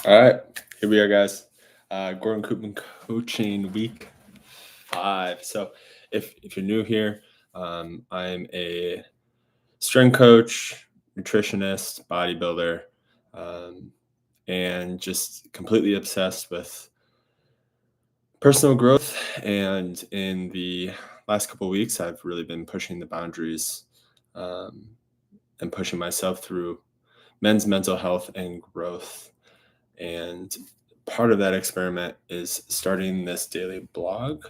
All right, here we are, guys. Gordon Koopman coaching week 5. So, if you're new here, I'm a strength coach, nutritionist, bodybuilder, um, and just completely obsessed with personal growth. And in the last couple of weeks, I've really been pushing the boundaries um, and pushing myself through men's mental health and growth. And part of that experiment is starting this daily blog,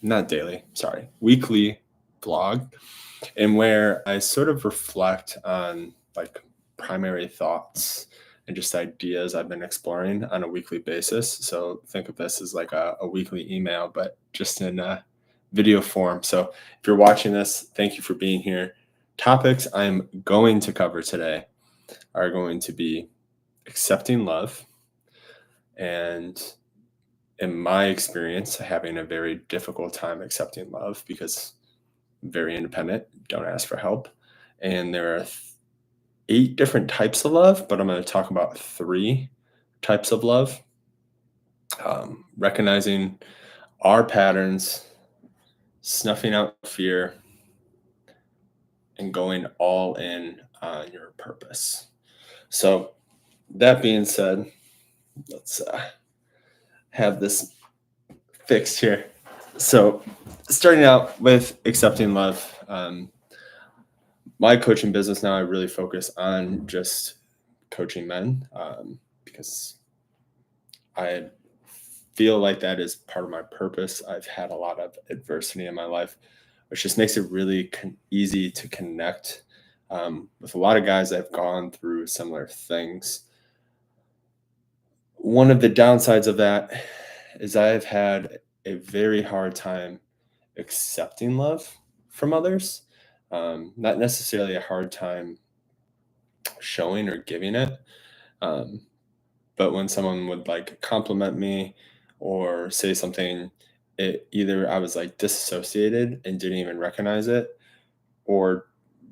not daily, sorry, weekly blog, and where I sort of reflect on like primary thoughts and just ideas I've been exploring on a weekly basis. So think of this as like a weekly email, but just in a video form. So if you're watching this, thank you for being here. Topics I'm going to cover today are going to be accepting love, and in my experience, having a very difficult time accepting love because I'm very independent, don't ask for help. And there are 8 different types of love, but I'm going to talk about 3 types of love. Recognizing our patterns, snuffing out fear, and going all in on your purpose. So, that being said, let's have this fixed here. So, starting out with accepting love. My coaching business now, I really focus on just coaching men because I feel like that is part of my purpose. I've had a lot of adversity in my life, which just makes it really easy to connect with a lot of guys that have gone through similar things. One of the downsides of that is I've had a very hard time accepting love from others. Not necessarily a hard time showing or giving it. Um, but when someone would like compliment me or say something, it either I was like disassociated and didn't even recognize it, or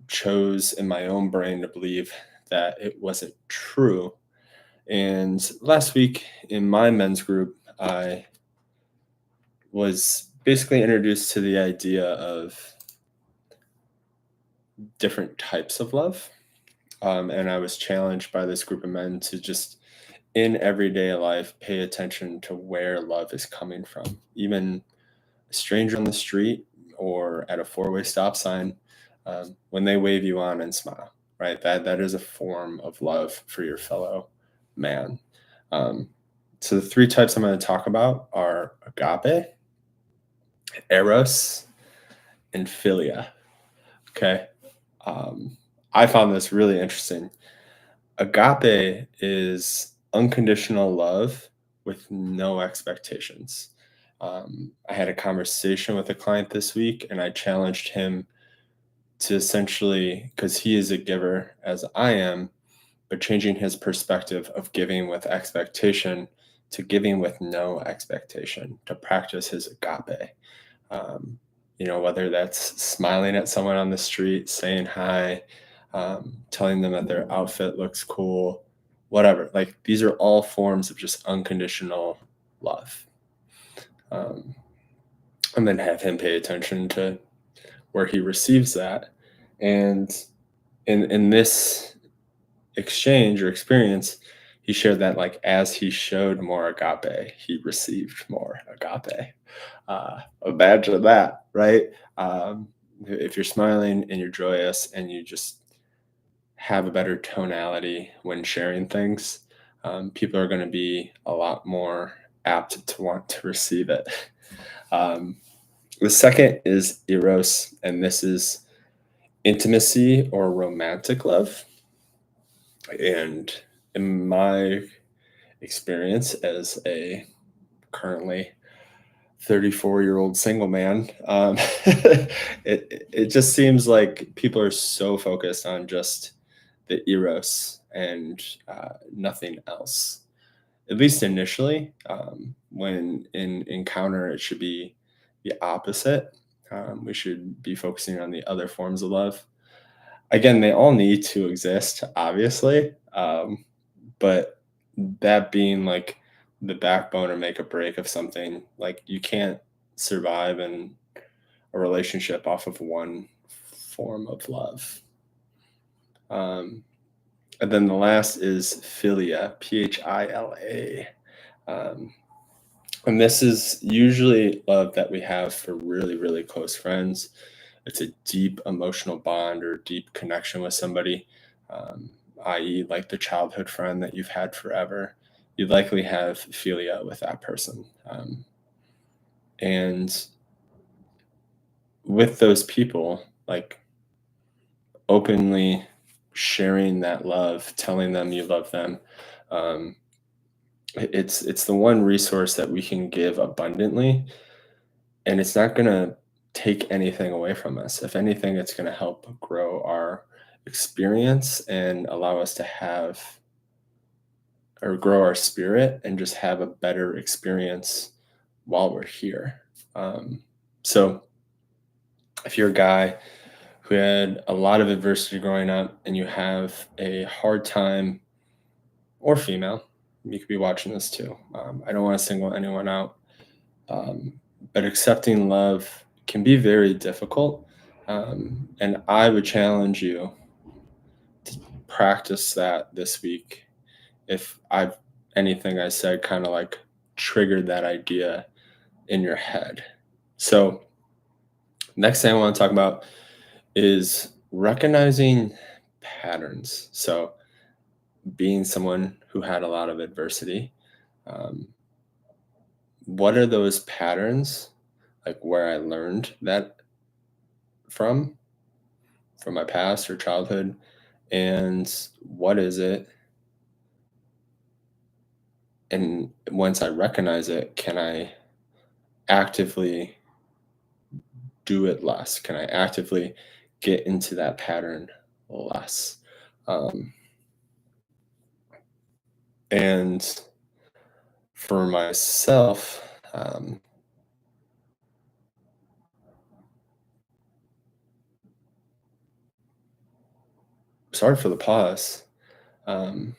chose in my own brain to believe that it wasn't true. And last week in my men's group, I was basically introduced to the idea of different types of love. And I was challenged by this group of men to just in everyday life pay attention to where love is coming from. Even a stranger on the street or at a four-way stop sign, when they wave you on and smile, right? That is a form of love for your fellow man. Um, so the 3 types I'm going to talk about are agape, eros, and philia. Okay. Um, I found this really interesting. Agape is unconditional love with no expectations. I had a conversation with a client this week, and I challenged him to essentially, because he is a giver as I am, but changing his perspective of giving with expectation to giving with no expectation, to practice his agape. Um, whether that's smiling at someone on the street, saying hi, telling them that their outfit looks cool, whatever. Like these are all forms of just unconditional love. Um, and then have him pay attention to where he receives that. And in this exchange or experience, he shared that like as he showed more agape, he received more agape. Imagine that, right? If you're smiling and you're joyous and you just have a better tonality when sharing things, people are going to be a lot more apt to want to receive it. Um, the second is eros, and this is intimacy or romantic love. And in my experience as a currently 34-year-old single man, it just seems like people are so focused on just the eros and nothing else. At least initially, when in encounter, it should be the opposite. We should be focusing on the other forms of love. Again, they all need to exist, obviously, but that being like the backbone or make a break of something. Like you can't survive in a relationship off of one form of love. Um, and then the last is philia, Phila. Um, and this is usually love that we have for really, really close friends. It's a deep emotional bond or deep connection with somebody, um, i.e., like the childhood friend that you've had forever. You likely have philia with that person. And with those people, like openly sharing that love, telling them you love them, um, it's the one resource that we can give abundantly, and it's not going to take anything away from us. If anything, it's going to help grow our experience and allow us to have or grow our spirit and just have a better experience while we're here. So if you're a guy who had a lot of adversity growing up and you have a hard time, or female, you could be watching this too. I don't want to single anyone out, um, but accepting love can be very difficult. And I would challenge you to practice that this week. If I've anything I said kind of like triggered that idea in your head. So, next thing I want to talk about is recognizing patterns. So, being someone who had a lot of adversity, um, what are those patterns, like where I learned that from my past or childhood, and what is it? And once I recognize it, can I actively do it less? Can I actively get into that pattern less? Um, and for myself, sorry for the pause. Um,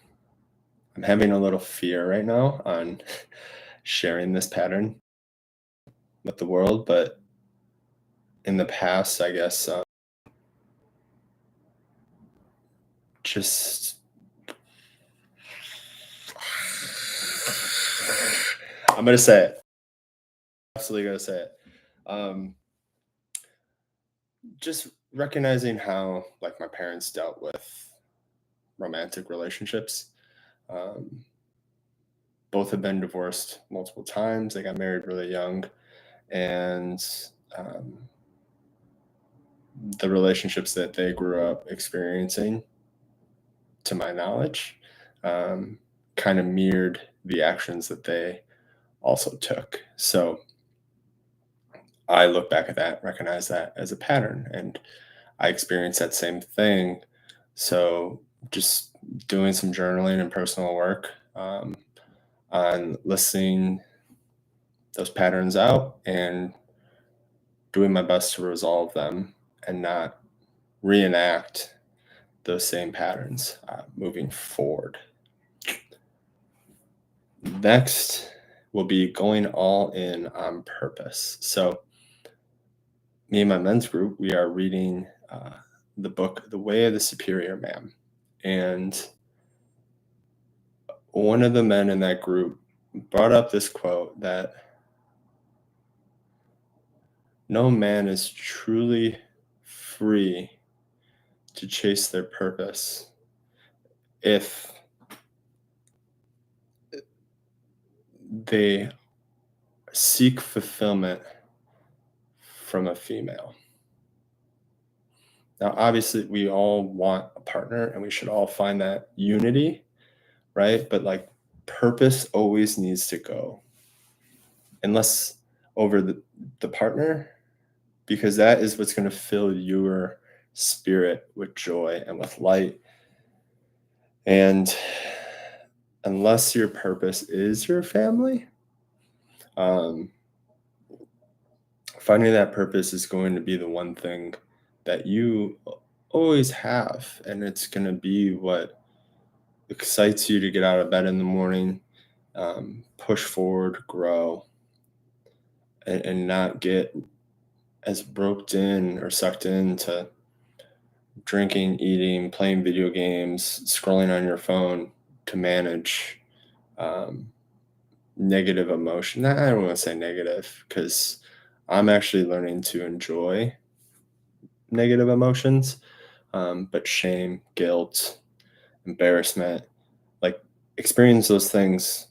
I'm having a little fear right now on sharing this pattern with the world, but in the past, I guess, just I'm gonna say it. Absolutely gonna say it. Um, just recognizing how like my parents dealt with romantic relationships. Um, both have been divorced multiple times. They got married really young, and um, the relationships that they grew up experiencing, to my knowledge, um, kind of mirrored the actions that they also took. So I look back at that, recognize that as a pattern, and I experienced that same thing. So just doing some journaling and personal work, on listing those patterns out and doing my best to resolve them and not reenact those same patterns moving forward. Next will be going all in on purpose. So, me and my men's group, we are reading the book, The Way of the Superior Man. And one of the men in that group brought up this quote that no man is truly free to chase their purpose if they seek fulfillment from a female. Now, obviously, we all want a partner and we should all find that unity, right? But like purpose always needs to go, unless over the partner, because that is what's going to fill your spirit with joy and with light. And unless your purpose is your family, um, finding that purpose is going to be the one thing that you always have. And it's going to be what excites you to get out of bed in the morning, push forward, grow, and not get as roped in or sucked into drinking, eating, playing video games, scrolling on your phone to manage um, negative emotion. I don't want to say negative because I'm actually learning to enjoy negative emotions, but shame, guilt, embarrassment, like experience those things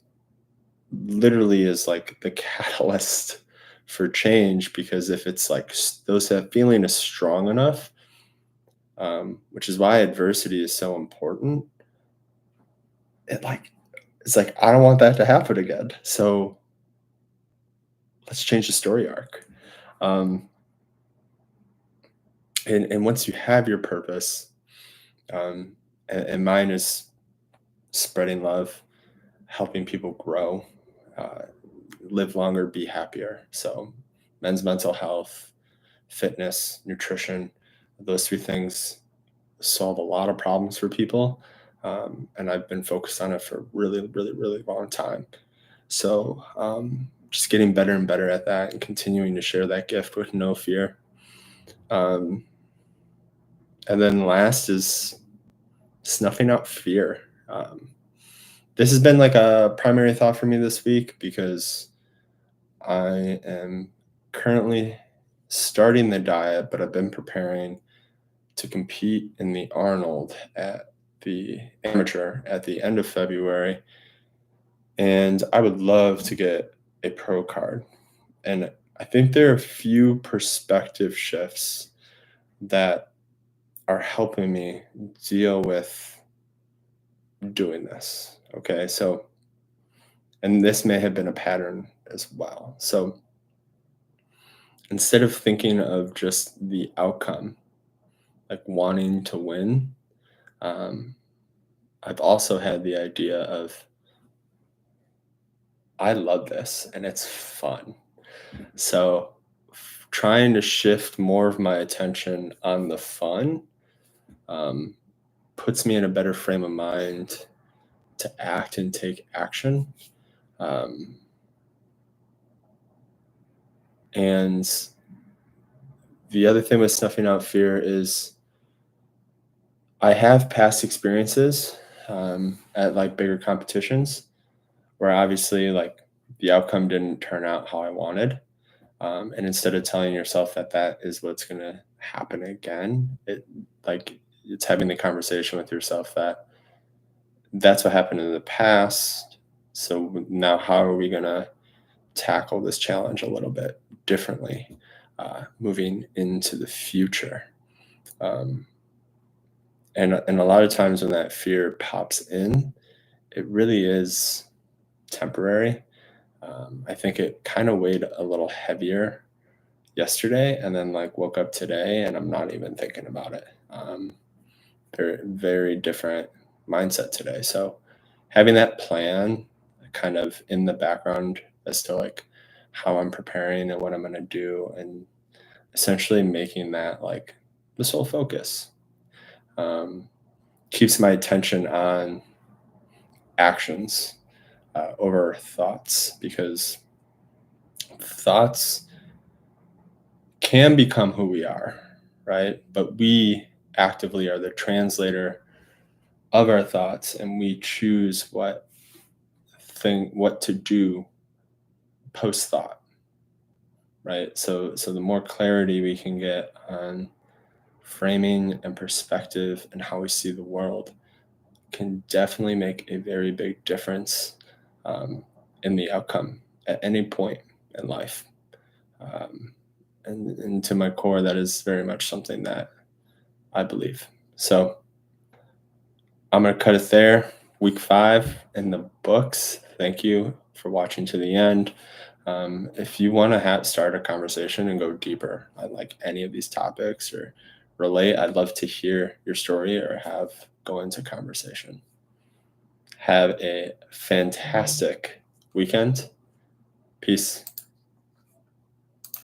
literally is like the catalyst for change because if it's like those that feeling is strong enough, which is why adversity is so important. It like it's like I don't want that to happen again. So let's change the story arc. Um, and once you have your purpose, and mine is spreading love, helping people grow, uh, live longer, be happier. So men's mental health, fitness, nutrition, those three things solve a lot of problems for people. And I've been focused on it for a really, really, really long time. So just getting better and better at that and continuing to share that gift with no fear. Um, and then last is snuffing out fear. This has been like a primary thought for me this week because I am currently starting the diet, but I've been preparing to compete in the Arnold at the amateur at the end of February. And I would love to get a pro card. And I think there are a few perspective shifts that are helping me deal with doing this. Okay. So, and this may have been a pattern as well. So instead of thinking of just the outcome, like wanting to win, um, I've also had the idea of, I love this and it's fun. So trying to shift more of my attention on the fun um, puts me in a better frame of mind to act and take action. Um, and the other thing with snuffing out fear is I have past experiences at like bigger competitions where obviously like the outcome didn't turn out how I wanted. And instead of telling yourself that that is what's going to happen again, like it's having the conversation with yourself that that's what happened in the past. So now how are we going to tackle this challenge a little bit differently moving into the future? Um, and a lot of times when that fear pops in, it really is temporary. I think it kind of weighed a little heavier yesterday and then like woke up today and I'm not even thinking about it. Very, very different mindset today. So having that plan kind of in the background as to like how I'm preparing and what I'm going to do and essentially making that like the sole focus um, keeps my attention on actions over thoughts because thoughts can become who we are, right? But we actively are the translator of our thoughts and we choose what to do post thought, right? So the more clarity we can get on framing and perspective and how we see the world can definitely make a very big difference um, in the outcome at any point in life. Um, and to my core, that is very much something that I believe. So I'm going to cut it there. Week 5 in the books. Thank you for watching to the end. If you want to start a conversation and go deeper on like any of these topics or relate, I'd love to hear your story or go into conversation. Have a fantastic weekend. Peace.